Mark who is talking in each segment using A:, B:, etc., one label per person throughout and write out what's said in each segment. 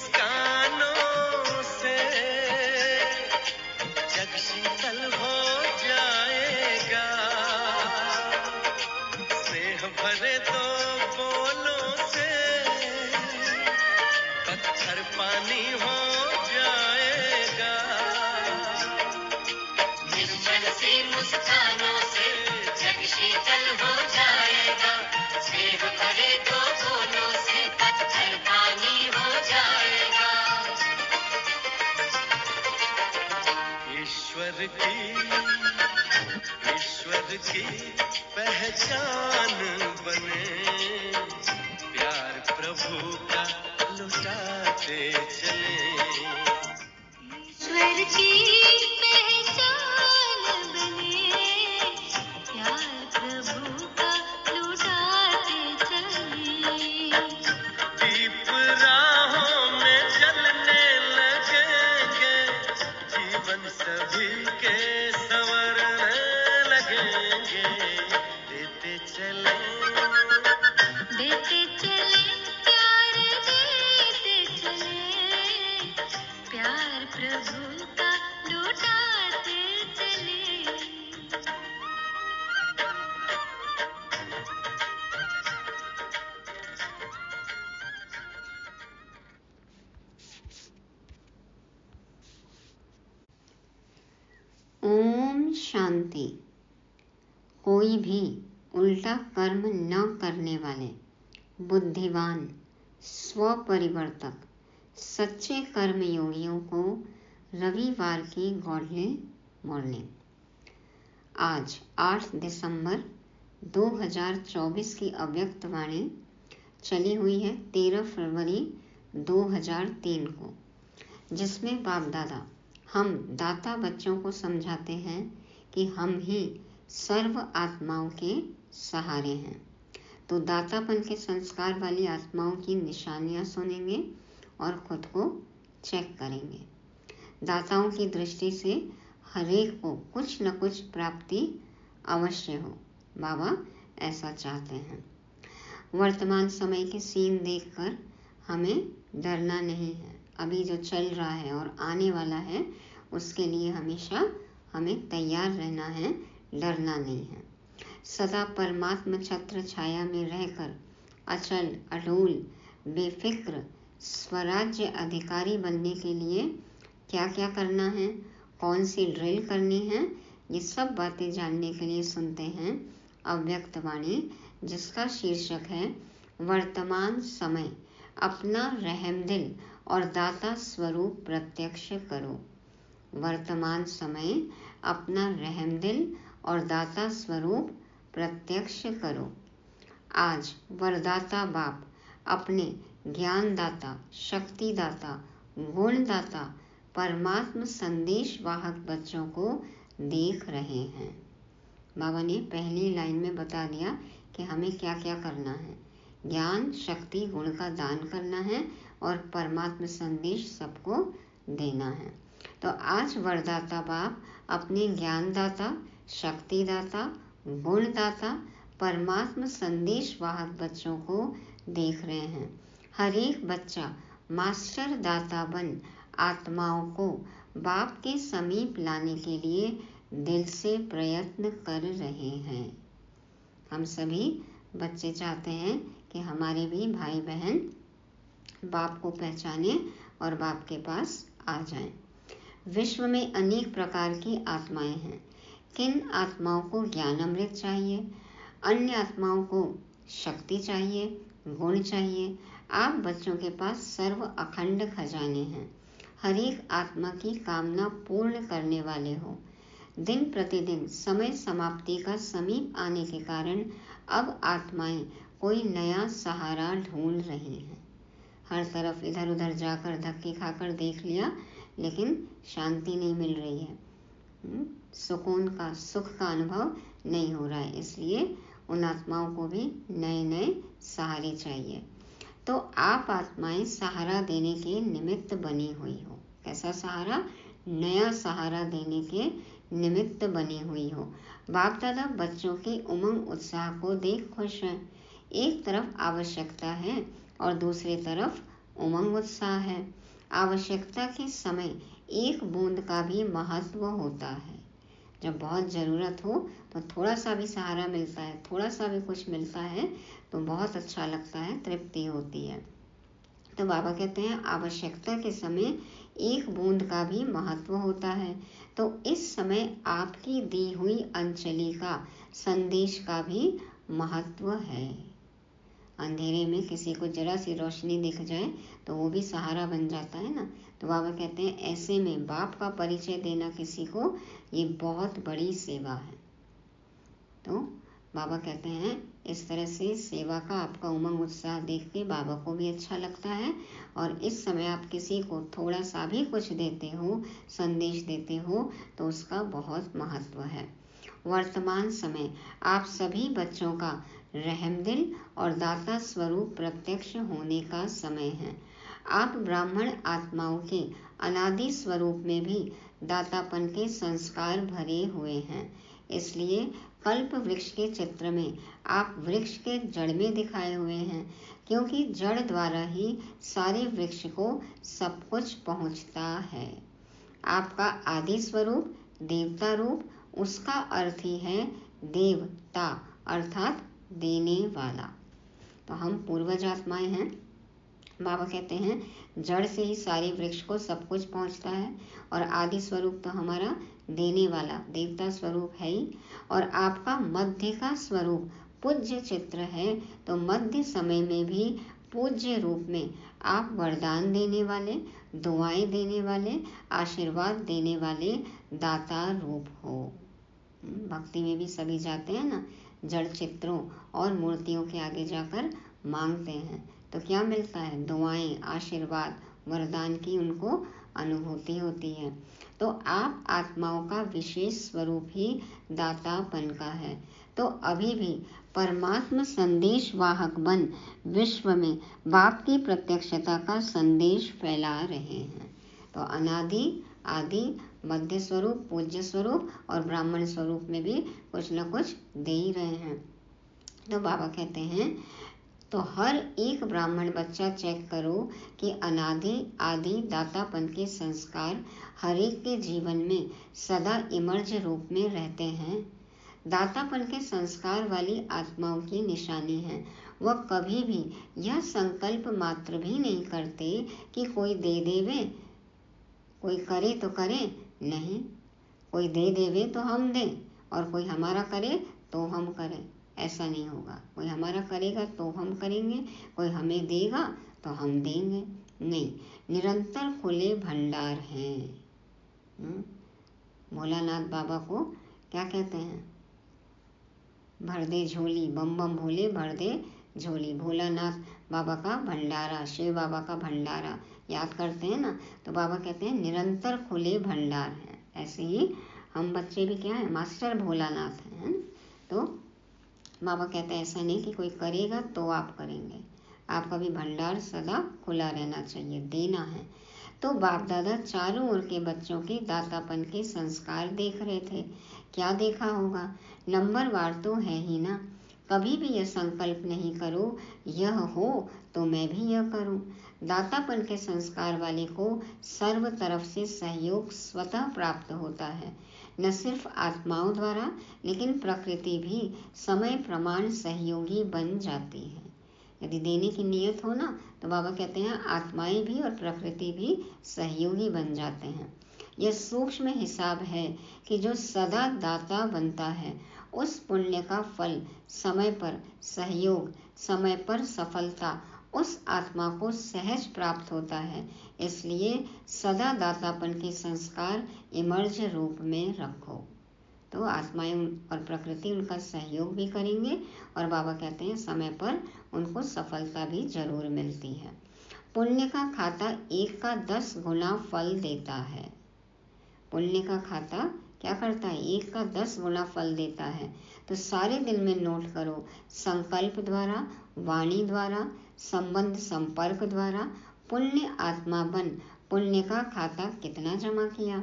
A: मुस्कानों से जग शीतल हो जाएगा। स्नेह भरे दो बोलों से पत्थर पानी हो जाएगा। निर्मल सी मुस्कानों से जग शीतल हो जाएगा। स्नेह भरे दो बोलों से पत्थर पानी हो जाएगा। ईश्वर की पहचान बने, प्यार प्रभु का लुटाते चले। ईश्वर की पहचान बने, प्यार प्रभु का लुटाते चले। दीप राहों में जलने लगेंगे, जीवन सभी के संवरने लगेंगे। देते चले प्यार, देते चले प्यार प्रभु का लुटाते चले।
B: ओम शांति। कोई भी उल्टा कर्म न करने वाले बुद्धिवान स्वपरिवर्तक सच्चे कर्मयोगियों को रविवार की गॉडली मॉर्निंग। आज 8 दिसंबर 2024 की अव्यक्त वाणी चली हुई है 13 फरवरी 2003 को, जिसमें बाप दादा हम दाता बच्चों को समझाते हैं कि हम ही सर्व आत्माओं के सहारे हैं। तो दातापन के संस्कार वाली आत्माओं की निशानियां सुनेंगे और खुद को चेक करेंगे। दाताओं की दृष्टि से हरेक को कुछ न कुछ प्राप्ति अवश्य हो, बाबा ऐसा चाहते हैं। वर्तमान समय के सीन देखकर हमें डरना नहीं है। अभी जो चल रहा है और आने वाला है उसके लिए हमेशा हमें तैयार रहना है, डरना नहीं है। सदा परमात्मा छत्र छाया में रहकर अचल अडोल बेफिक्र स्वराज्य अधिकारी बनने के लिए क्या क्या करना है, कौन सी ड्रिल करनी है, ये सब बातें जानने के लिए सुनते हैं अव्यक्त वाणी, जिसका शीर्षक है वर्तमान समय अपना रहमदिल और दाता स्वरूप प्रत्यक्ष करो। वर्तमान समय अपना रहमदिल और दाता स्वरूप प्रत्यक्ष करो। आज वरदाता बाप अपने ज्ञानदाता, शक्तिदाता, गुणदाता, परमात्म संदेश वाहक बच्चों को देख रहे हैं। बाबा ने पहली लाइन में बता दिया कि हमें क्या क्या करना है। ज्ञान, शक्ति, गुण का दान करना है और परमात्म संदेश सबको देना है। तो आज वरदाता बाप अपने ज्ञानदाता, शक्तिदाता, गुणदाता, परमात्म संदेश वाहक बच्चों को देख रहे हैं। हर एक बच्चा मास्टर दाता बन आत्माओं को बाप के समीप लाने के लिए दिल से प्रयत्न कर रहे हैं। हम सभी बच्चे चाहते हैं कि हमारे भी भाई बहन बाप को पहचाने और बाप के पास आ जाएं। विश्व में अनेक प्रकार की आत्माएं हैं। किन आत्माओं को ज्ञान अमृत चाहिए, अन्य आत्माओं को शक्ति चाहिए, गुण चाहिए। आप बच्चों के पास सर्व अखंड खजाने हैं। हर एक आत्मा की कामना पूर्ण करने वाले हो। दिन प्रतिदिन समय समाप्ति का समीप आने के कारण अब आत्माएं कोई नया सहारा ढूंढ रही हैं। हर तरफ इधर उधर जाकर धक्के खाकर देख लिया, लेकिन शांति नहीं मिल रही है, सुकून का, सुख का अनुभव नहीं हो रहा है। इसलिए उन आत्माओं को भी नए नए सहारे चाहिए। तो आप आत्माएं सहारा देने के निमित्त बनी हुई हो। कैसा सहारा? नया सहारा देने के निमित्त बनी हुई हो। बाप दादा बच्चों के उमंग उत्साह को देख खुश हैं। एक तरफ आवश्यकता है और दूसरी तरफ उमंग उत्साह है। आवश्यकता के समय एक बूंद का भी महत्व होता है। जब बहुत ज़रूरत हो तो थोड़ा सा भी सहारा मिलता है, थोड़ा सा भी कुछ मिलता है तो बहुत अच्छा लगता है, तृप्ति होती है। तो बाबा कहते हैं आवश्यकता के समय एक बूंद का भी महत्व होता है। तो इस समय आपकी दी हुई अंजलि का, संदेश का भी महत्व है। अंधेरे में किसी को जरा सी रोशनी दिख जाए तो वो भी सहारा बन जाता है ना। तो बाबा कहते हैं ऐसे में बाप का परिचय देना किसी को, ये बहुत बड़ी सेवा है। तो बाबा कहते हैं इस तरह से सेवा का आपका उमंग उत्साह देख के बाबा को भी अच्छा लगता है। और इस समय आप किसी को थोड़ा सा भी कुछ देते हो, संदेश देते हो, तो उसका बहुत महत्व है। वर्तमान समय आप सभी बच्चों का रहमदिल और दाता स्वरूप प्रत्यक्ष होने का समय है। आप ब्राह्मण आत्माओं के अनादि स्वरूप में भी दातापन के संस्कार भरे हुए हैं। इसलिए कल्प वृक्ष के चित्र में आप वृक्ष के जड़ में दिखाए हुए हैं, क्योंकि जड़ द्वारा ही सारे वृक्ष को सब कुछ पहुंचता है। आपका आदि स्वरूप देवता रूप, उसका अर्थ ही है देवता अर्थात देने वाला। तो हम पूर्वज आत्माएं हैं। बाबा कहते हैं जड़ से ही सारे वृक्ष को सब कुछ पहुंचता है, और आदि स्वरूप तो हमारा देने वाला देवता स्वरूप है ही। और आपका मध्य का स्वरूप पूज्य चित्र है। तो मध्य समय में भी पूज्य रूप में आप वरदान देने वाले, दुआएं देने वाले, आशीर्वाद देने वाले दाता रूप हो। भक्ति में भी सभी जाते हैं ना, जड़ चित्रों और मूर्तियों के आगे जाकर मांगते हैं तो क्या मिलता है? दुआएं, आशीर्वाद, वरदान की उनको अनुभूति होती है। तो आप आत्माओं का विशेष स्वरूप ही दातापन का है। तो अभी भी परमात्मा संदेश वाहक बन विश्व में बाप की प्रत्यक्षता का संदेश फैला रहे हैं। तो अनादि, आदि, मध्य स्वरूप, पूज्य स्वरूप और ब्राह्मण स्वरूप में भी कुछ न कुछ दे ही रहे हैं। तो बाबा कहते हैं तो हर एक ब्राह्मण बच्चा चेक करो कि अनादि, आदि, दातापन के संस्कार हर एक के जीवन में सदा इमर्ज रूप में रहते हैं। दातापन के संस्कार वाली आत्माओं की निशानी है, वह कभी भी यह संकल्प मात्र भी नहीं करते कि कोई दे देवे, कोई करे तो करे, नहीं, कोई दे देवे तो हम दें और कोई हमारा करे तो हम करें, ऐसा नहीं होगा। कोई हमारा करेगा तो हम करेंगे, कोई हमें देगा तो हम देंगे, नहीं, निरंतर खुले भंडार हैं। भोलानाथ बाबा को क्या कहते हैं? भर दे झोली, बम बम भोले भर दे झोली। भोलानाथ बाबा का भंडारा, शिव बाबा का भंडारा याद करते हैं ना, तो बाबा कहते हैं निरंतर खुले भंडार हैं। ऐसे ही हम बच्चे भी क्या है? मास्टर भोलानाथ हैं। तो बाबा कहते हैं ऐसा नहीं कि कोई करेगा तो आप करेंगे, आपका भी भंडार सदा खुला रहना चाहिए, देना है। तो बाप दादा चारों ओर के बच्चों के दातापन के संस्कार देख रहे थे। क्या देखा होगा? नंबरवार तो है ही ना। कभी भी यह संकल्प नहीं करो यह हो तो मैं भी यह करूं। दातापन के संस्कार वाले को सर्व तरफ से सहयोग स्वतः प्राप्त होता है, न सिर्फ आत्माओं द्वारा लेकिन प्रकृति भी समय प्रमाण सहयोगी बन जाती है। यदि देने की नियत हो ना तो बाबा कहते हैं आत्माएं भी और प्रकृति भी सहयोगी बन जाते हैं। यह सूक्ष्म हिसाब है कि जो सदा दाता बनता है उस पुण्य का फल समय पर सहयोग, समय पर सफलता उस आत्मा को सहज प्राप्त होता है। इसलिए सदा दातापन के संस्कार इमर्ज रूप में रखो। तो आत्माएं और प्रकृति उनका सहयोग भी करेंगे और बाबा कहते हैं समय पर उनको सफलता भी जरूर मिलती है। पुण्य का खाता 1 का 10 गुना फल देता है। पुण्य का खाता क्या करता है? 1 का 10 गुना फल देता है। तो सारे दिन में नोट करो, संकल्प द्वारा, वाणी द्वारा, संबंध संपर्क द्वारा पुण्य आत्मा बन पुण्य का खाता कितना जमा किया।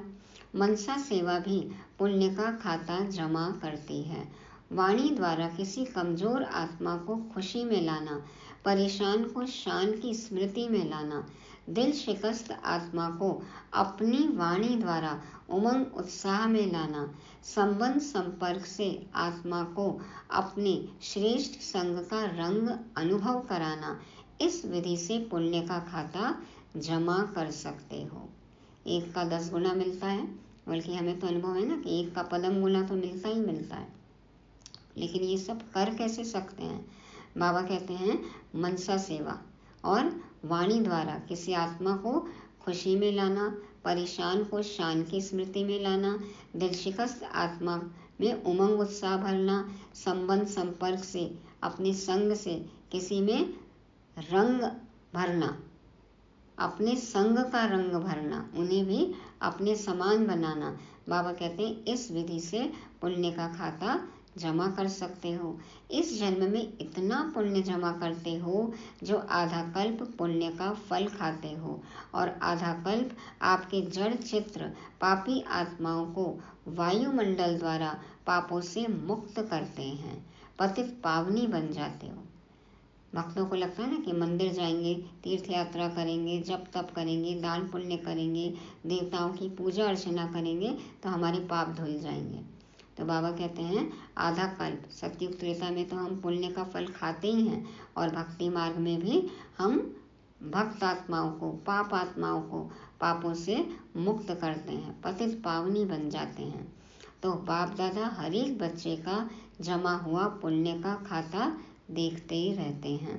B: मनसा सेवा भी पुण्य का खाता जमा करती है। वाणी द्वारा किसी कमजोर आत्मा को खुशी में लाना परेशान को शान की स्मृति में लाना, दिल शिकस्त आत्मा को अपनी वाणी द्वारा उमंग उत्साह में लाना, संबंध संपर्क से आत्मा को अपने श्रेष्ठ संग का रंग अनुभव कराना, इस विधि से पुण्य का खाता जमा कर सकते हो। 1 का 10 गुना मिलता है, बल्कि हमें तो अनुभव है ना कि 1 का पदम गुना तो मिलता ही मिलता है। लेकिन ये सब कर कैसे सकते हैं? बाबा कहते हैं मनसा सेवा और वाणी द्वारा किसी आत्मा को खुशी में लाना, परेशान को शान की स्मृति में लाना, दिल शिकस्त आत्मा में उमंग उत्साह भरना, संबंध संपर्क से अपने संग से किसी में रंग भरना, अपने संग का रंग भरना, उन्हें भी अपने समान बनाना। बाबा कहते हैं इस विधि से पुण्य का खाता जमा कर सकते हो। इस जन्म में इतना पुण्य जमा करते हो जो आधा कल्प पुण्य का फल खाते हो, और आधा कल्प आपके जड़ चित्र पापी आत्माओं को वायुमंडल द्वारा पापों से मुक्त करते हैं, पतित पावनी बन जाते हो। भक्तों को लगता है ना कि मंदिर जाएंगे, तीर्थ यात्रा करेंगे, जप तप करेंगे, दान पुण्य करेंगे, देवताओं की पूजा अर्चना करेंगे तो हमारे पाप धुल जाएंगे। तो बाबा कहते हैं आधा कल्प, सतयुग त्रेता में तो हम पुण्य का फल खाते ही हैं, और भक्ति मार्ग में भी हम भक्त आत्माओं को, पाप आत्माओं को पापों से मुक्त करते हैं, पतित पावनी बन जाते हैं। तो बाप दादा हर एक बच्चे का जमा हुआ पुण्य का खाता देखते ही रहते हैं।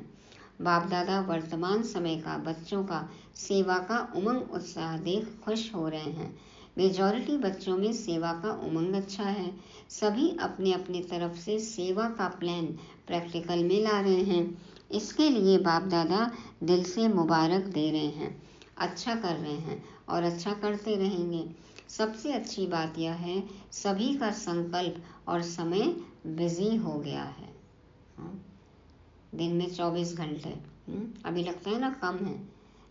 B: बाप दादा वर्तमान समय का बच्चों का सेवा का उमंग उत्साह देख खुश हो रहे हैं। मेजॉरिटी बच्चों में सेवा का उमंग अच्छा है। सभी अपने अपने तरफ से सेवा का प्लान प्रैक्टिकल में ला रहे हैं। इसके लिए बाप दादा दिल से मुबारक दे रहे हैं। अच्छा कर रहे हैं और अच्छा करते रहेंगे। सबसे अच्छी बात यह है सभी का संकल्प और समय बिजी हो गया है। दिन में 24 घंटे अभी लगता है ना कम है।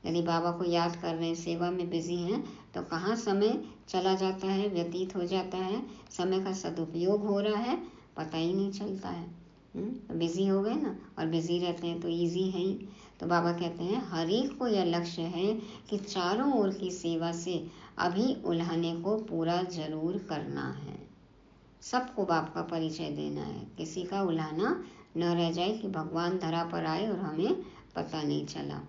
B: यदि बाबा को याद कर रहे हैं, सेवा में बिजी हैं, तो कहाँ समय चला जाता है, व्यतीत हो जाता है, समय का सदुपयोग हो रहा है, पता ही नहीं चलता है। बिजी हो गए ना, और बिजी रहते हैं तो इजी है ही। तो बाबा कहते हैं हर एक को यह लक्ष्य है कि चारों ओर की सेवा से अभी उल्हाने को पूरा जरूर करना है। सबको बाप का परिचय देना है, किसी का उल्हाना न रह जाए कि भगवान धरा पर आए और हमें पता नहीं चला।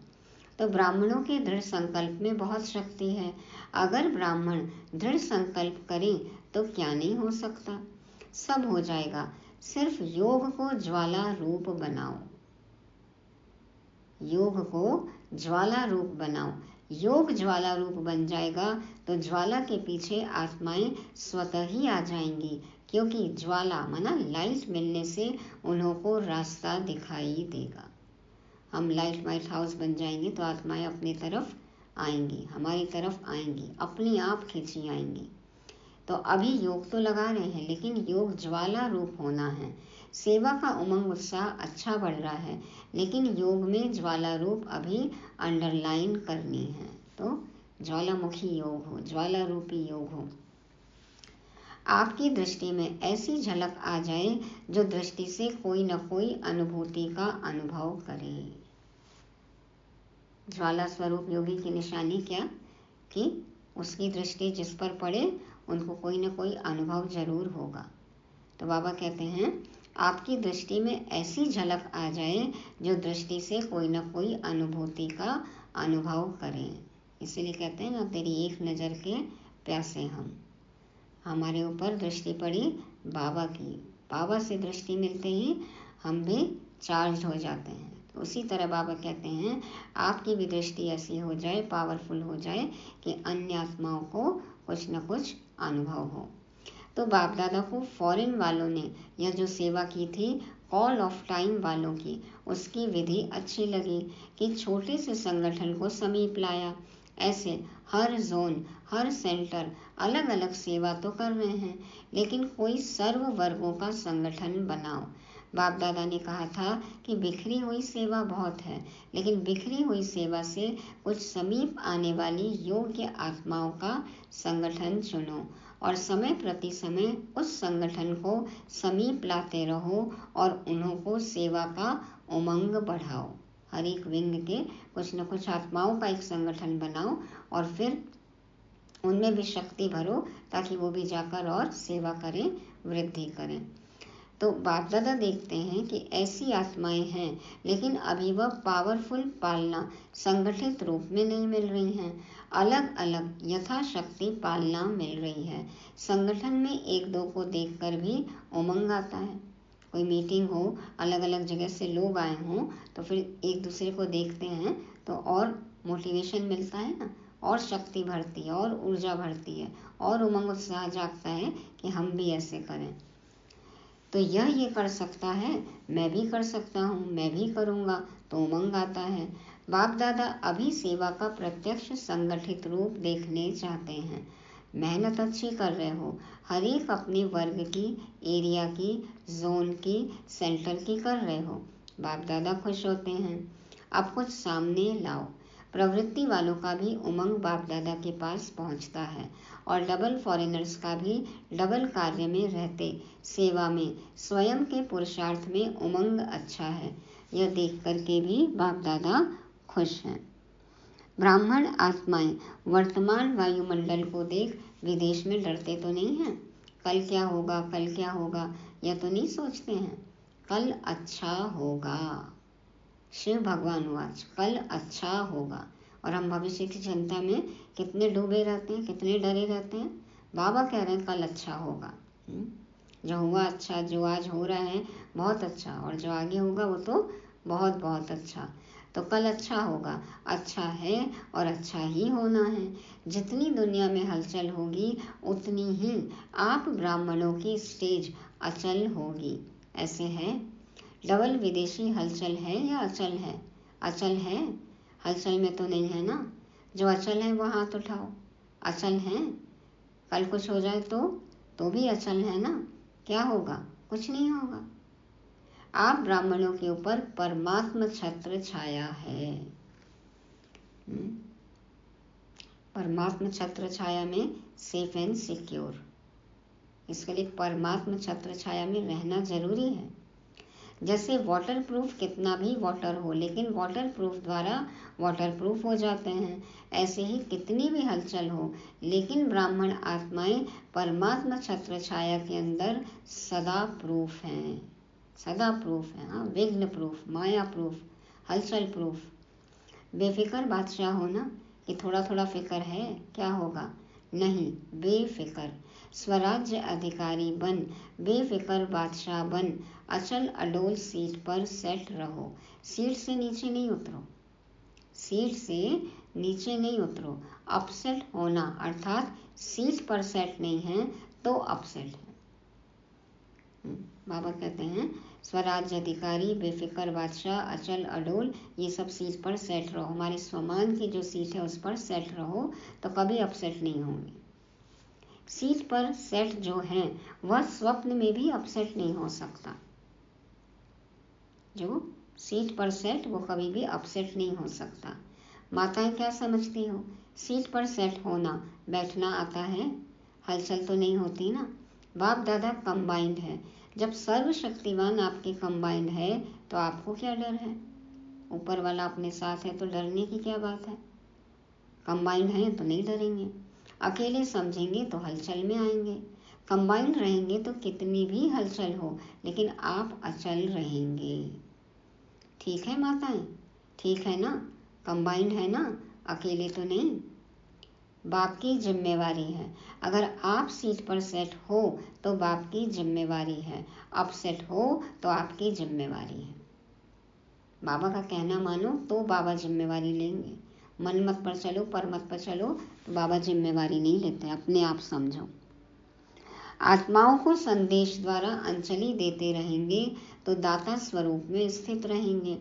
B: तो ब्राह्मणों के दृढ़ संकल्प में बहुत शक्ति है। अगर ब्राह्मण दृढ़ संकल्प करें तो क्या नहीं हो सकता, सब हो जाएगा। सिर्फ योग को ज्वाला रूप बनाओ, योग को ज्वाला रूप बनाओ। योग ज्वाला रूप बन जाएगा तो ज्वाला के पीछे आत्माएं स्वतः ही आ जाएंगी, क्योंकि ज्वाला माना लाइट मिलने से उन्हों को रास्ता दिखाई देगा। हम लाइट माइट हाउस बन जाएंगे तो आत्माएं अपनी तरफ आएंगी, हमारी तरफ आएंगी, अपने आप खींची आएंगी। तो अभी योग तो लगा रहे हैं, लेकिन योग ज्वाला रूप होना है। सेवा का उमंग उत्साह अच्छा बढ़ रहा है, लेकिन योग में ज्वाला रूप अभी अंडरलाइन करनी है। तो ज्वालामुखी योग हो, ज्वाला रूपी योग हो। आपकी दृष्टि में ऐसी झलक आ जाए जो दृष्टि से कोई न कोई अनुभूति का अनुभव करे। ज्वाला स्वरूप योगी की निशानी क्या कि उसकी दृष्टि जिस पर पड़े उनको कोई न कोई अनुभव जरूर होगा। तो बाबा कहते हैं आपकी दृष्टि में ऐसी झलक आ जाए जो दृष्टि से कोई न कोई अनुभूति का अनुभव करें। इसीलिए कहते हैं ना तेरी एक नज़र के प्यासे हम। हमारे ऊपर दृष्टि पड़ी बाबा की, बाबा से दृष्टि मिलते ही हम भी चार्ज हो जाते हैं। तो उसी तरह बाबा कहते हैं आपकी भी दृष्टि ऐसी हो जाए, पावरफुल हो जाए कि अन्य आत्माओं को कुछ न कुछ अनुभव हो। तो बाप दादा को फॉरेन वालों ने यह जो सेवा की थी कॉल ऑफ टाइम वालों की, उसकी विधि अच्छी लगी कि छोटे से संगठन को समीप लाया। ऐसे हर जोन, हर सेंटर अलग अलग सेवा तो कर रहे हैं, लेकिन कोई सर्व वर्गों का संगठन बनाओ। बाप दादा ने कहा था कि बिखरी हुई सेवा बहुत है, लेकिन बिखरी हुई सेवा से कुछ समीप आने वाली योग्य आत्माओं का संगठन चुनो और समय प्रति समय उस संगठन को समीप लाते रहो और उन्हों को सेवा का उमंग बढ़ाओ। हर एक विंग के कुछ न कुछ आत्माओं का एक संगठन बनाओ और फिर उनमें भी शक्ति भरो ताकि वो भी जाकर और सेवा करें, वृद्धि करें। तो बाप दादा देखते हैं कि ऐसी आत्माएं हैं, लेकिन अभी वह पावरफुल पालना संगठित रूप में नहीं मिल रही हैं। अलग अलग यथाशक्ति पालना मिल रही है। संगठन में एक दो को देखकर भी उमंग आता है। कोई मीटिंग हो, अलग अलग जगह से लोग आए हों, तो फिर एक दूसरे को देखते हैं तो और मोटिवेशन मिलता है ना, और शक्ति बढ़ती है, और ऊर्जा बढ़ती है, और उमंग उत्साह जागता है कि हम भी ऐसे करें। तो यह ये कर सकता है, मैं भी कर सकता हूँ, मैं भी करूँगा, तो उमंग आता है। बाप दादा अभी सेवा का प्रत्यक्ष संगठित रूप देखने चाहते हैं। मेहनत अच्छी कर रहे हो, हर एक अपने वर्ग की, एरिया की, जोन की, सेंटर की कर रहे हो, बाप दादा खुश होते हैं। अब कुछ सामने लाओ। प्रवृत्ति वालों का भी उमंग बाप दादा के पास पहुंचता है, और डबल फॉरेनर्स का भी डबल कार्य में रहते, सेवा में, स्वयं के पुरुषार्थ में उमंग अच्छा है। यह देख करके भी बाप दादा खुश हैं। ब्राह्मण आत्माएं वर्तमान वायुमंडल को देख विदेश में डरते तो नहीं हैं। कल क्या होगा, कल क्या होगा, यह तो नहीं सोचते हैं। कल अच्छा होगा। शिव भगवान वाच, कल अच्छा होगा। और हम भविष्य की चिंता में कितने डूबे रहते हैं, कितने डरे रहते हैं। बाबा कह रहे हैं कल अच्छा होगा। जो हुआ अच्छा, जो आज हो रहा है बहुत अच्छा, और जो आगे होगा वो तो बहुत बहुत अच्छा। तो कल अच्छा होगा, अच्छा है और अच्छा ही होना है। जितनी दुनिया में हलचल होगी उतनी ही आप ब्राह्मणों की स्टेज अचल होगी। ऐसे है। डबल विदेशी हलचल है या अचल है? अचल है। हलचल में तो नहीं है ना। जो अचल है वो हाथ उठाओ। अचल है। कल कुछ हो जाए तो भी अचल है ना। क्या होगा? कुछ नहीं होगा। आप ब्राह्मणों के ऊपर परमात्म छत्र छाया है। परमात्म छत्र छाया में सेफ एंड सिक्योर। इसके लिए परमात्म छत्र छाया में रहना जरूरी है। जैसे वाटर प्रूफ कितना भी वाटर हो, लेकिन वाटर प्रूफ द्वारा वाटर प्रूफ हो जाते हैं, ऐसे ही कितनी भी हलचल हो, लेकिन ब्राह्मण आत्माएं परमात्मा छत्र छाया के अंदर सदा प्रूफ हैं। सदा प्रूफ है। हाँ, विघ्न प्रूफ, माया प्रूफ, हलचल प्रूफ। बेफिक्र बादशाह हो ना, कि थोड़ा थोड़ा फिक्र है, क्या होगा? नहीं, बेफिक्र स्वराज्य अधिकारी बन, बेफिक्र बादशाह बन, अचल अडोल सीट पर सेट रहो। सीट से नीचे नहीं उतरो। सीट से नीचे नहीं उतरो। अपसेट होना अर्थात सीट पर सेट नहीं है तो अपसेट है। बाबा कहते हैं स्वराज्य अधिकारी, बेफिक्र बादशाह, अचल अडोल, ये सब सीट पर सेट रहो। हमारे स्वमान की जो सीट है उस पर सेट रहो, तो कभी अपसेट नहीं होंगे। सीट पर सेट जो है वह स्वप्न में भी अपसेट नहीं हो सकता। जो सीट पर सेट वो कभी भी अपसेट नहीं हो सकता। माताएं क्या समझती हो? सीट पर सेट होना, बैठना आता है, हलचल तो नहीं होती ना। बाप दादा कंबाइंड है। जब सर्वशक्तिवान आपके कंबाइंड है तो आपको क्या डर है? ऊपर वाला अपने साथ है तो डरने की क्या बात है? कंबाइंड है तो नहीं डरेंगे। अकेले समझेंगे तो हलचल में आएंगे। कंबाइंड रहेंगे तो कितनी भी हलचल हो, लेकिन आप अचल रहेंगे। ठीक है माताएं? ठीक है ना? कंबाइंड है ना, अकेले तो नहीं। बाप की जिम्मेवारी है। अगर आप सीट पर सेट हो तो बाप की जिम्मेवारी है, अपसेट हो तो आपकी जिम्मेवारी है। बाबा का कहना मानो तो बाबा जिम्मेवारी लेंगे। मन मत पर चलो, पर मत पर चलो तो बाबा जिम्मेवारी नहीं लेते। अपने आप समझो। आत्माओं को संदेश द्वारा अंजलि देते रहेंगे तो दाता स्वरूप में स्थित रहेंगे,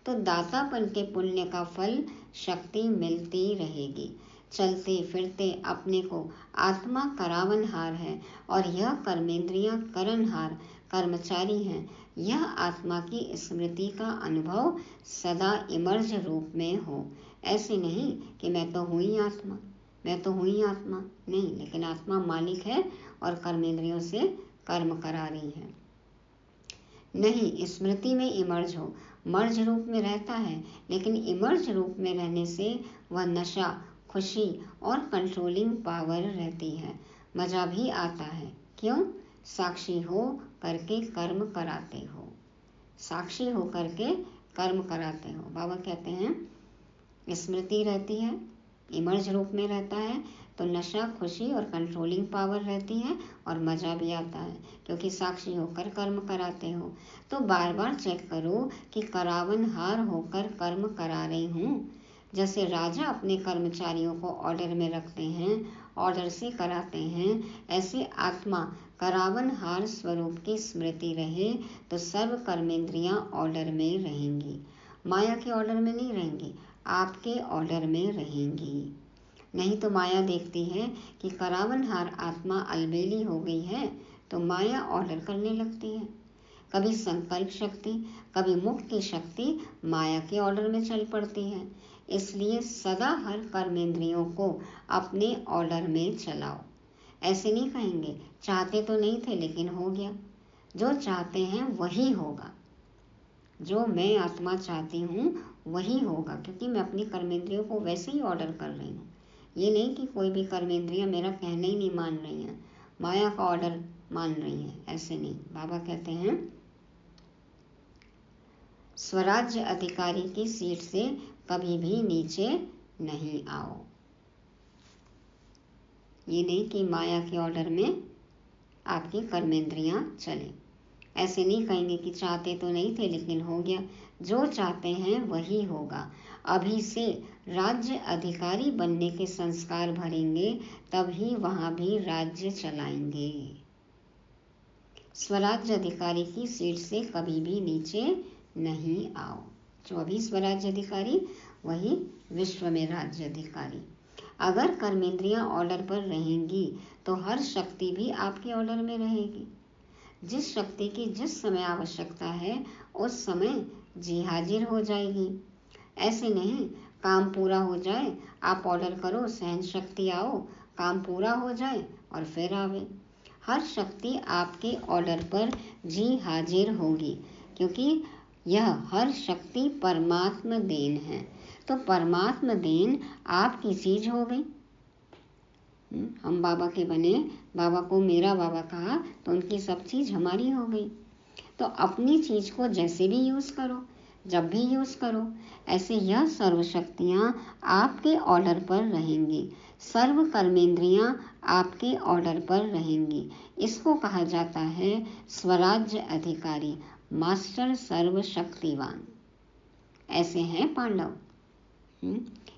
B: तो दातापन के पुण्य का फल शक्ति मिलती रहेगी। चलते फिरते अपने को आत्मा करावनहार है और यह कर्मेंद्रियां करणहार कर्मचारी हैं। यह आत्मा की स्मृति का अनुभव सदा इमर्ज रूप में हो। ऐसे नहीं कि मैं तो हूँ ही आत्मा, मैं तो हूँ ही आत्मा, नहीं, लेकिन आत्मा मालिक है और कर्मेंद्रियों से कर्म करा रही है। नहीं, स्मृति में इमर्ज हो। मर्ज रूप में रहता है, लेकिन इमर्ज रूप में रहने से वह नशा, खुशी और कंट्रोलिंग पावर रहती है। मजा भी आता है। क्यों? साक्षी हो करके कर्म कराते हो। साक्षी हो करके कर्म कराते हो। बाबा कहते हैं स्मृति रहती है, इमर्ज रूप में रहता है तो नशा, खुशी और कंट्रोलिंग पावर रहती है और मज़ा भी आता है, क्योंकि साक्षी होकर कर्म कराते हो। तो बार बार चेक करो कि करावनहार होकर कर्म करा रही हूँ। जैसे राजा अपने कर्मचारियों को ऑर्डर में रखते हैं, ऑर्डर से कराते हैं, ऐसे आत्मा करावनहार स्वरूप की स्मृति रहे तो सर्व कर्मेंद्रियां ऑर्डर में रहेंगी। माया के ऑर्डर में नहीं रहेंगी, आपके ऑर्डर में रहेंगी। नहीं तो माया देखती है कि करावनहार आत्मा अलबेली हो गई है तो माया ऑर्डर करने लगती है। कभी संकल्प शक्ति, कभी मुक्ति शक्ति माया के ऑर्डर में चल पड़ती है। इसलिए सदा हर कर्मेंद्रियों को अपने ऑर्डर में चलाओ। ऐसे नहीं कहेंगे चाहते तो नहीं थे लेकिन हो गया। जो चाहते हैं वही होगा, जो मैं आत्मा चाहती हूँ वही होगा, क्योंकि मैं अपनी कर्मेंद्रियों को वैसे ही ऑर्डर कर रही हूँ। ये नहीं कि कोई भी कर्मेंद्रियाँ मेरा कहना ही नहीं मान रही हैं, माया का ऑर्डर मान रही हैं, ऐसे नहीं। बाबा कहते हैं स्वराज्य अधिकारी की सीट से कभी भी नीचे नहीं आओ। ये नहीं कि माया के ऑर्डर में आपकी कर्मेंद्रियां चले। ऐसे नहीं कहेंगे कि चाहते तो नहीं थे लेकिन हो गया। जो चाहते हैं वही होगा। अभी से राज्य अधिकारी बनने के संस्कार भरेंगे, तभी वहां भी राज्य चलाएंगे। स्वराज्य अधिकारी की सीट से कभी भी नीचे नहीं आओ। जो अभी स्वराज्य अधिकारी, वही विश्व में राज्य अधिकारी। अगर कर्मेंद्रियां ऑर्डर पर रहेंगी तो हर शक्ति भी आपके ऑर्डर में रहेगी। जिस शक्ति की जिस समय आवश्यकता है उस समय जी हाजिर हो जाएगी। ऐसे नहीं काम पूरा हो जाए, आप ऑर्डर करो, सहन शक्ति आओ, काम पूरा हो जाए और फिर आवे। हर शक्ति आपके ऑर्डर पर जी हाजिर होगी, क्योंकि यह हर शक्ति परमात्मा देन है। तो परमात्मा देन आपकी चीज हो गई। हम बाबा के बने, बाबा को मेरा बाबा कहा तो उनकी सब चीज हमारी हो गई। तो अपनी चीज को जैसे भी यूज करो, जब भी यूज करो, ऐसे यह सर्व शक्तियाँ आपके ऑर्डर पर रहेंगी। सर्व कर्मेंद्रियाँ आपके ऑर्डर पर रहेंगी। इसको कहा जाता है स्वराज्य अधिकारी, मास्टर सर्वशक्तिवान। ऐसे हैं पांडव।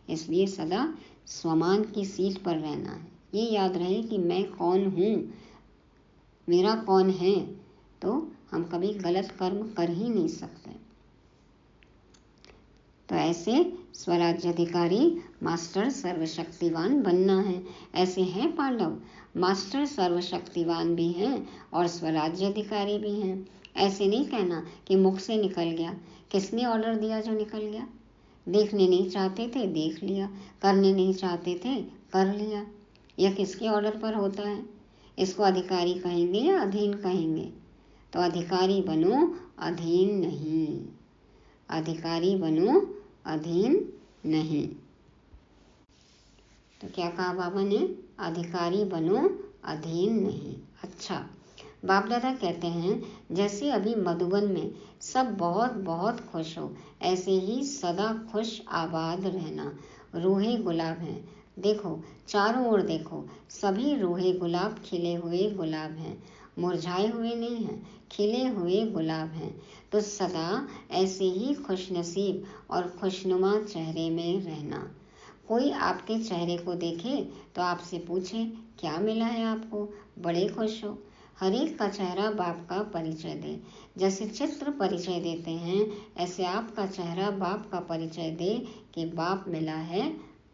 B: इसलिए सदा स्वमान की सीट पर रहना है। ये याद रहे कि मैं कौन हूँ, मेरा कौन है, तो हम कभी गलत कर्म कर ही नहीं सकते। तो ऐसे स्वराज्य अधिकारी, मास्टर सर्वशक्तिवान बनना है। ऐसे हैं पांडव, मास्टर सर्वशक्तिवान भी हैं और स्वराज्य अधिकारी भी हैं। ऐसे नहीं कहना कि मुख से निकल गया। किसने ऑर्डर दिया जो निकल गया? देखने नहीं चाहते थे, देख लिया। करने नहीं चाहते थे, कर लिया। यह किसके ऑर्डर पर होता है? इसको अधिकारी कहेंगे या अधीन कहेंगे? तो अधिकारी बनो, अधीन नहीं। अधिकारी बनो, अधीन नहीं। तो क्या कहा बाबा ने? अधिकारी बनो, अधीन नहीं। अच्छा, बाप दादा कहते हैं जैसे अभी मधुबन में सब बहुत बहुत खुश हो, ऐसे ही सदा खुश आबाद रहना। रूहे गुलाब हैं। देखो चारों ओर देखो, सभी रूहे गुलाब खिले हुए गुलाब हैं, मुरझाए हुए नहीं हैं, खिले हुए गुलाब हैं। तो सदा ऐसे ही खुशनसीब और खुशनुमा चेहरे में रहना। कोई आपके चेहरे को देखे तो आपसे पूछे क्या मिला है आपको, बड़े खुश हो। हर एक का चेहरा बाप का परिचय दे। जैसे चित्र परिचय देते हैं, ऐसे आपका चेहरा बाप का परिचय दे कि बाप मिला है।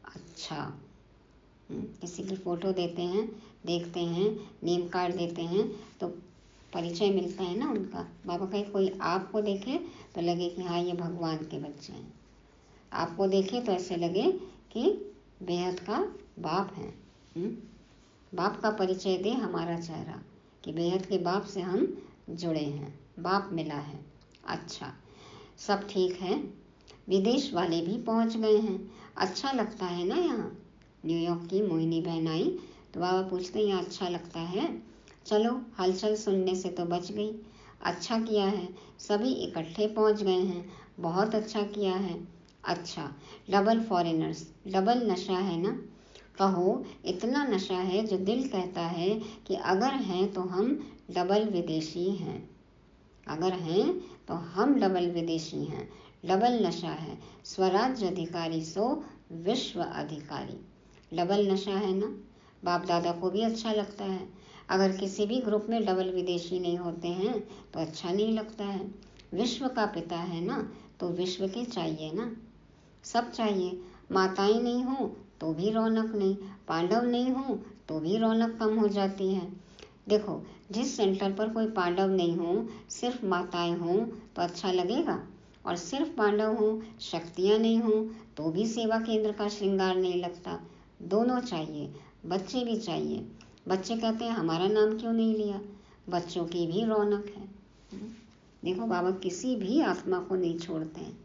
B: अच्छा, किसी की फोटो देते हैं, देखते हैं, नेम कार्ड देते हैं तो परिचय मिलता है ना उनका। बाबा कहे कोई आपको देखे तो लगे कि हाँ ये भगवान के बच्चे हैं। आपको देखे तो ऐसे लगे कि बेहद का बाप है। बाप का परिचय दे हमारा चेहरा कि बेहद के बाप से हम जुड़े हैं, बाप मिला है। अच्छा, सब ठीक है? विदेश वाले भी पहुंच गए हैं। अच्छा लगता है ना यहाँ? न्यूयॉर्क की मोहिनी बहन आई तो बाबा पूछते हैं, यहाँ अच्छा लगता है? चलो, हलचल सुनने से तो बच गई। अच्छा किया है, सभी इकट्ठे पहुंच गए हैं। बहुत अच्छा किया है। अच्छा, डबल फॉरेनर्स, डबल नशा है ना? कहो, इतना नशा है जो दिल कहता है कि अगर हैं तो हम डबल विदेशी हैं। अगर हैं तो हम डबल विदेशी हैं। डबल नशा है, स्वराज्य अधिकारी सो विश्व अधिकारी। डबल नशा है ना? बाप दादा को भी अच्छा लगता है। अगर किसी भी ग्रुप में डबल विदेशी नहीं होते हैं तो अच्छा नहीं लगता है। विश्व का पिता है ना, तो विश्व के चाहिए ना, सब चाहिए। माताएं नहीं हो तो भी रौनक नहीं, पांडव नहीं हो तो भी रौनक कम हो जाती है। देखो, जिस सेंटर पर कोई पांडव नहीं हो, सिर्फ माताएं हों तो अच्छा लगेगा, और सिर्फ पांडव हों, शक्तियां नहीं हों तो भी सेवा केंद्र का श्रृंगार नहीं लगता। दोनों चाहिए, बच्चे भी चाहिए। बच्चे कहते हैं हमारा नाम क्यों नहीं लिया? बच्चों की भी रौनक है। देखो, बाबा किसी भी आत्मा को नहीं छोड़ते हैं,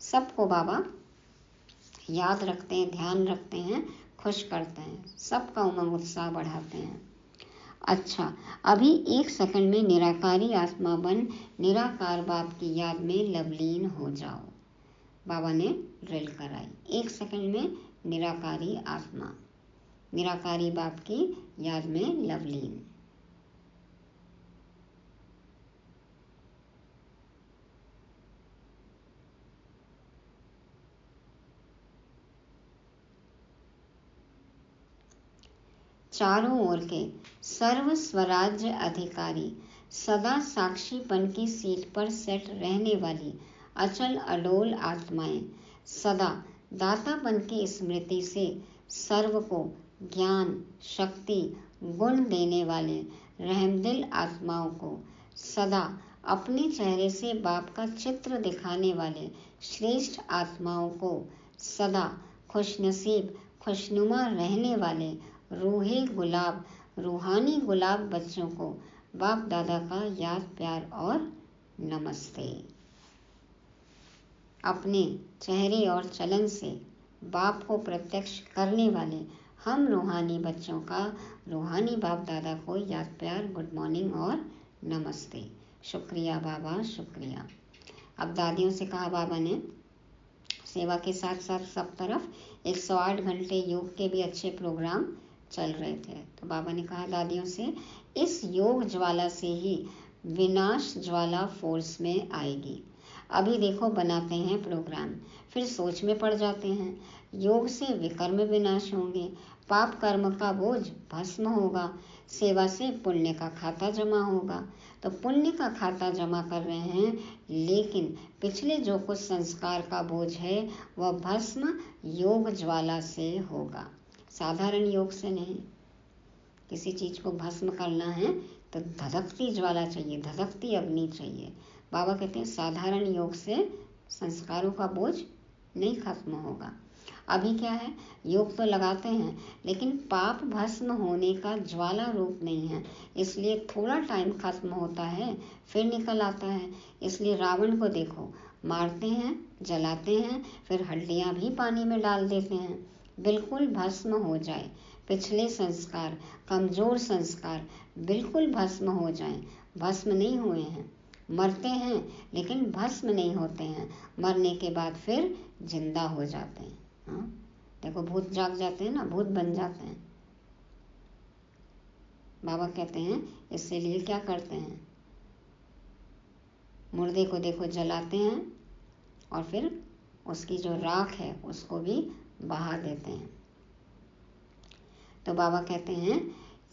B: सबको बाबा याद रखते हैं, ध्यान रखते हैं, खुश करते हैं, सबका उमंग उत्साह बढ़ाते हैं। अच्छा, अभी 1 सेकंड में निराकारी आत्मा बन निराकार बाप की याद में लवलीन हो जाओ। बाबा ने ड्रिल कराई। 1 सेकंड में निराकारी आत्मा निराकारी बाप की याद में लवलीन। चारों ओर के सर्व स्वराज्य अधिकारी, सदा साक्षीपन की सीट पर सेट रहने वाली अचल अडोल आत्माएं, सदा दातापन की स्मृति से सर्व को ज्ञान, शक्ति, गुण देने वाले रहमदिल आत्माओं को, सदा अपने चेहरे से बाप का चित्र दिखाने वाले श्रेष्ठ आत्माओं को, सदा खुशनसीब, खुशनुमा रहने वाले रूहे गुलाब, रूहानी गुलाब बच्चों को बाप दादा का याद, प्यार और नमस्ते। अपने चेहरे और चलन से बाप को प्रत्यक्ष करने वाले हम रूहानी बच्चों का रूहानी बाप दादा को याद, प्यार, गुड मॉर्निंग और नमस्ते। शुक्रिया बाबा, शुक्रिया। अब दादियों से कहा बाबा ने, सेवा के साथ साथ सब तरफ 108 घंटे योग के भी अच्छे प्रोग्राम चल रहे थे। तो बाबा ने कहा दादियों से, इस योग ज्वाला से ही विनाश ज्वाला फोर्स में आएगी। अभी देखो बनाते हैं प्रोग्राम, फिर सोच में पड़ जाते हैं। योग से विकर्म विनाश होंगे, पाप कर्म का बोझ भस्म होगा, सेवा से पुण्य का खाता जमा होगा। तो पुण्य का खाता जमा कर रहे हैं, लेकिन पिछले जो कुछ संस्कार का बोझ है वह भस्म योग ज्वाला से होगा, साधारण योग से नहीं। किसी चीज को भस्म करना है तो धधकती ज्वाला चाहिए, धधकती अग्नि चाहिए। बाबा कहते हैं साधारण योग से संस्कारों का बोझ नहीं खत्म होगा। अभी क्या है, योग तो लगाते हैं लेकिन पाप भस्म होने का ज्वाला रूप नहीं है, इसलिए थोड़ा टाइम खत्म होता है फिर निकल आता है। इसलिए रावण को देखो, मारते हैं, जलाते हैं, फिर हड्डियां भी पानी में डाल देते हैं, बिल्कुल भस्म हो जाए। पिछले संस्कार, कमजोर संस्कार बिल्कुल भस्म हो जाएं। भस्म नहीं हुए हैं, मरते हैं लेकिन भस्म नहीं होते हैं, मरने के बाद फिर जिंदा हो जाते हैं। हाँ, देखो भूत जाग जाते हैं ना, भूत बन जाते हैं। बाबा कहते हैं इसके लिए क्या करते हैं, मुर्दे को देखो जलाते हैं और फिर उसकी जो राख है उसको भी बहा देते हैं। तो बाबा कहते हैं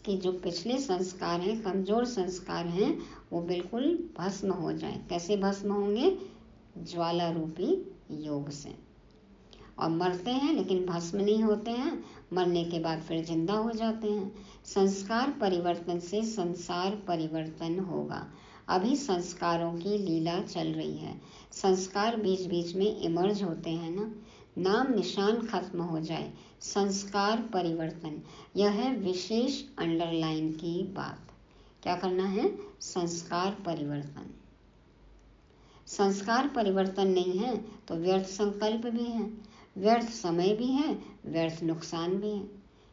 B: कि जो पिछले संस्कार हैं, कमजोर संस्कार हैं, वो बिल्कुल भस्म हो जाए। कैसे भस्म होंगे? ज्वाला रूपी योग से। और मरते हैं लेकिन भस्म नहीं होते हैं, मरने के बाद फिर जिंदा हो जाते हैं। संस्कार परिवर्तन से संसार परिवर्तन होगा। अभी संस्कारों की लीला चल रही है। संस्कार बीच बीच में इमर्ज होते हैं ना, नाम निशान खत्म हो जाए, संस्कार परिवर्तन, यह है विशेष अंडरलाइन की बात। क्या करना है? संस्कार परिवर्तन। संस्कार परिवर्तन नहीं है तो व्यर्थ संकल्प भी है, व्यर्थ समय भी है, व्यर्थ नुकसान भी है।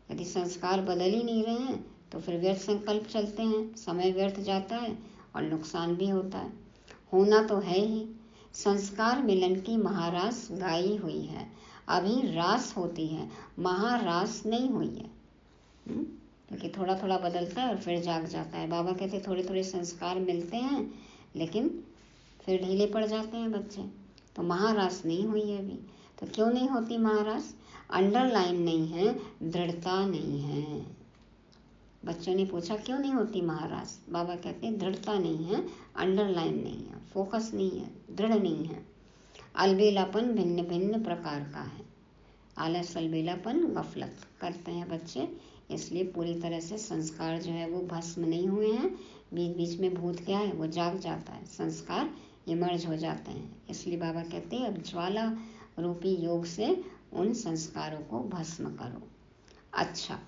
B: यदि संस्कार बदल ही नहीं रहे हैं तो फिर व्यर्थ संकल्प चलते हैं, समय व्यर्थ जाता है और नुकसान भी होता है। होना तो है ही। संस्कार मिलन की महारास गाई हुई है, अभी रास होती है, महारास नहीं हुई है। क्योंकि थोड़ा थोड़ा बदलता है और फिर जाग जाता है। बाबा कहते थोड़े थोड़े संस्कार मिलते हैं लेकिन फिर ढीले पड़ जाते हैं बच्चे। तो महारास नहीं हुई है अभी। तो क्यों नहीं होती महारास? अंडरलाइन नहीं है, दृढ़ता नहीं है। बच्चों ने पूछा क्यों नहीं होती महारास? बाबा कहते हैं दृढ़ता नहीं है, अंडरलाइन नहीं है, फोकस नहीं है, दृढ़ नहीं है। अलबेलापन भिन्न भिन्न प्रकार का है। आलस, अलबेलापन, गफलत करते हैं बच्चे, इसलिए पूरी तरह से संस्कार जो है वो भस्म नहीं हुए हैं। बीच बीच में भूत क्या है, वो जाग जाता है, संस्कार इमर्ज हो जाते हैं। इसलिए बाबा कहते हैं अब ज्वाला रूपी योग से उन संस्कारों को भस्म करो। अच्छा,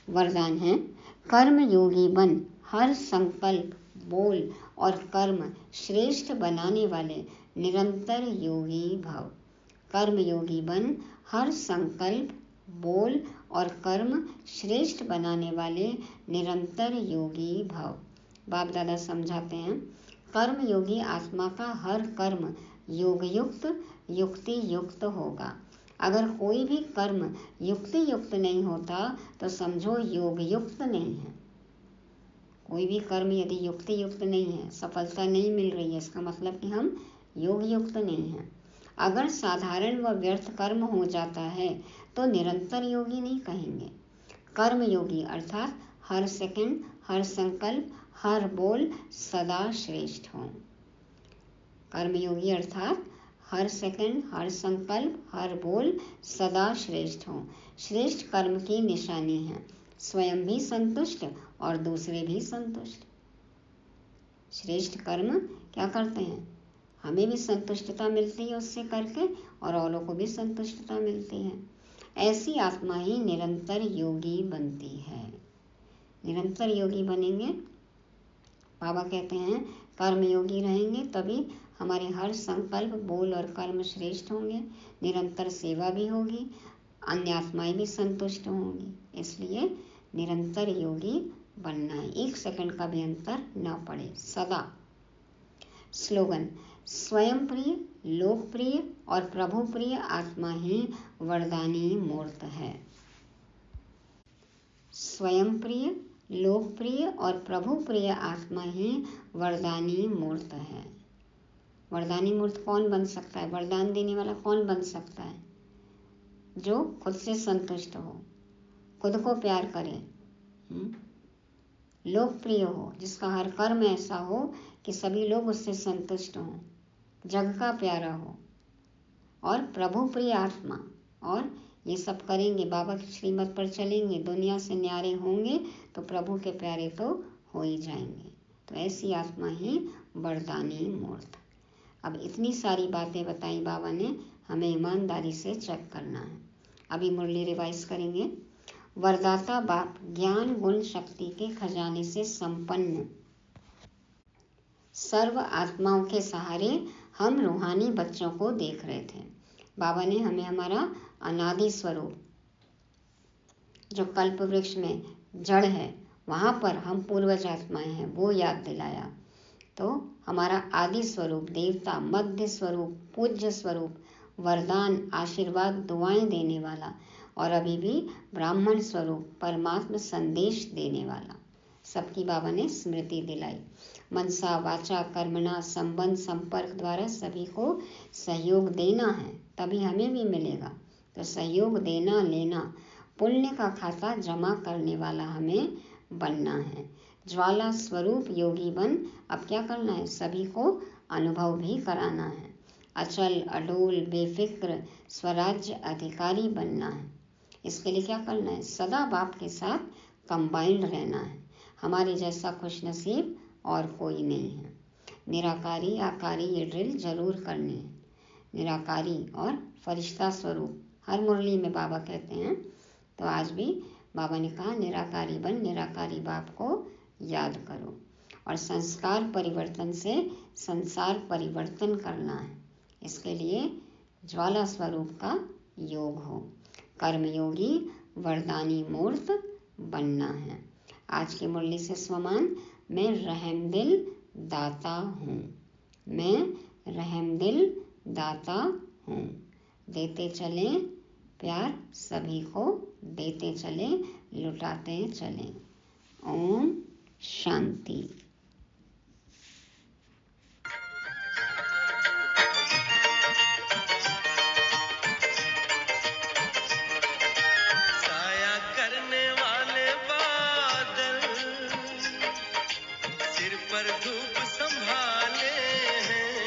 B: वरदान है कर्म योगी बन, हर संकल्प, बोल और कर्म श्रेष्ठ बनाने वाले निरंतर योगी भव। कर्म योगी बन, हर संकल्प, बोल और कर्म श्रेष्ठ बनाने वाले निरंतर योगी भव। बाप दादा समझाते हैं कर्म योगी आत्मा का हर कर्म योग युक्त, युक्ति युक्त होगा। अगर कोई भी कर्म युक्ति युक्त नहीं होता तो समझो योग युक्त नहीं है। कोई भी कर्म यदि युक्ति युक्त नहीं है, सफलता नहीं मिल रही है, इसका मतलब कि हम योग युक्त नहीं है। अगर साधारण व व्यर्थ कर्म हो जाता है तो निरंतर योगी नहीं कहेंगे। कर्म योगी अर्थात हर सेकंड, हर संकल्प, हर बोल सदा श्रेष्ठ हो। कर्मयोगी अर्थात हर सेकंड, हर संकल्प, हर बोल सदा श्रेष्ठ हो। श्रेष्ठ कर्म की निशानी है स्वयं भी संतुष्ट और दूसरे भी संतुष्ट। श्रेष्ठ कर्म क्या करते हैं? हमें भी संतुष्टता मिलती है उससे करके और औरों को भी संतुष्टता मिलती है। ऐसी आत्मा ही निरंतर योगी बनती है। निरंतर योगी बनेंगे, बाबा कहते हैं कर्म योगी रहेंगे तभी हमारे हर संकल्प, बोल और कर्म श्रेष्ठ होंगे। निरंतर सेवा भी होगी, अन्य आत्माएं भी संतुष्ट होंगी। इसलिए निरंतर योगी बनना है, एक सेकंड का भी अंतर न पड़े सदा। स्लोगन स्वयं प्रिय, लोकप्रिय और प्रभु प्रिय आत्मा ही वरदानी मूर्त है। स्वयं प्रिय, लोकप्रिय और प्रभु प्रिय आत्मा ही वरदानी मूर्त है। वरदानी मूर्त कौन बन सकता है? वरदान देने वाला कौन बन सकता है? जो खुद से संतुष्ट हो, खुद को प्यार करे, लोकप्रिय हो, जिसका हर कर्म ऐसा हो कि सभी लोग उससे संतुष्ट हों, जग का प्यारा हो, और प्रभु प्रिय आत्मा। और ये सब करेंगे, बाबा की श्रीमत पर चलेंगे, दुनिया से न्यारे होंगे तो प्रभु के प्यारे तो हो ही जाएंगे। तो ऐसी आत्मा ही वरदानी मूर्त। अब इतनी सारी बातें बताई बाबा ने, हमें ईमानदारी से चेक करना है। अभी मुरली रिवाइज करेंगे। वरदाता बाप ज्ञान गुण शक्ति के खजाने से संपन्न, सर्व आत्माओं के सहारे हम रूहानी बच्चों को देख रहे थे। बाबा ने हमें हमारा अनादि स्वरूप, जो कल्प वृक्ष में जड़ है, वहाँ पर हम पूर्वज आत्माएं हैं, वो याद दिलाया। तो हमारा आदि स्वरूप, देवता, मध्य स्वरूप, पूज्य स्वरूप, वरदान, आशीर्वाद, दुआएं देने वाला, और अभी भी ब्राह्मण स्वरूप, परमात्मा संदेश देने वाला, सबकी बाबा ने स्मृति दिलाई। मनसा वाचा कर्मणा संबंध संपर्क द्वारा सभी को सहयोग देना है, तभी हमें भी मिलेगा। तो सहयोग देना लेना, पुण्य का खाता जमा करने वाला हमें बनना है। ज्वाला स्वरूप योगी बन, अब क्या करना है? सभी को अनुभव भी कराना है। अचल अडोल बेफिक्र स्वराज्य अधिकारी बनना है। इसके लिए क्या करना है? सदा बाप के साथ कंबाइंड रहना है। हमारे जैसा खुशनसीब और कोई नहीं है। निराकारी आकारी ये ड्रिल जरूर करनी है। निराकारी और फरिश्ता स्वरूप हर मुरली में बाबा कहते हैं, तो आज भी बाबा ने कहा निराकारी बन, निराकारी बाप को याद करो। और संस्कार परिवर्तन से संसार परिवर्तन करना है। इसके लिए ज्वाला स्वरूप का योग हो। कर्मयोगी वरदानी मूर्त बनना है। आज की मुरली से स्वमान, मैं रहमदिल दाता हूँ। मैं रहमदिल दाता हूँ। देते चलें प्यार, सभी को देते चलें, लुटाते चलें। ओम शांति।
C: साया करने वाले बादल, सिर पर धूप संभाले हैं,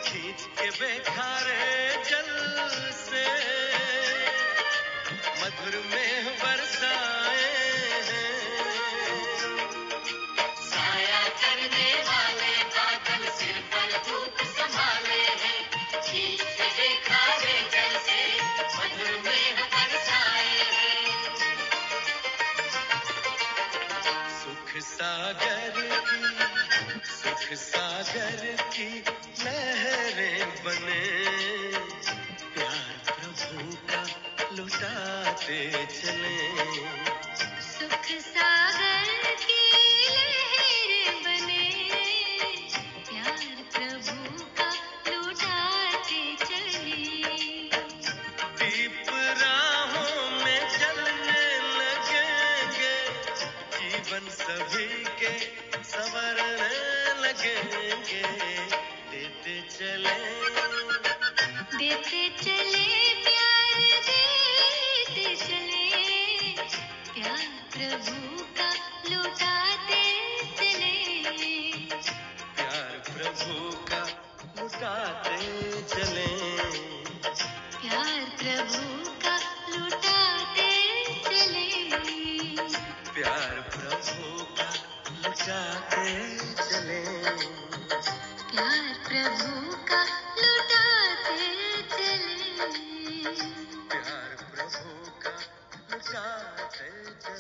C: खींच के बेखारे जल से मधुर में बरसाए हैं।
A: साया करने वाले बादल सिर पर धूप संभाले हैं, खींच के बेखारे जल से मधुर में बरसाए हैं।
C: सुख सागर की लहरें बने, प्यार प्रभु का लुटाते चले।
D: सुख सागर की लहरें बने, प्यार प्रभु का लुटाते चले।
C: दीप राहों में जलने लगेंगे, जीवन सभी के संवरने लगेंगे। देते चले
D: प्यार देते चले, प्यार प्रभु का लुटाते चले।
C: प्यार प्रभु का लुटाते चले।
D: प्यार प्रभु का लुटाते चले।
C: प्यार प्रभु का लुटाते चले।
D: प्यार प्रभु का लुटाते चले।
C: प्यार प्रभु का लुटाते चले।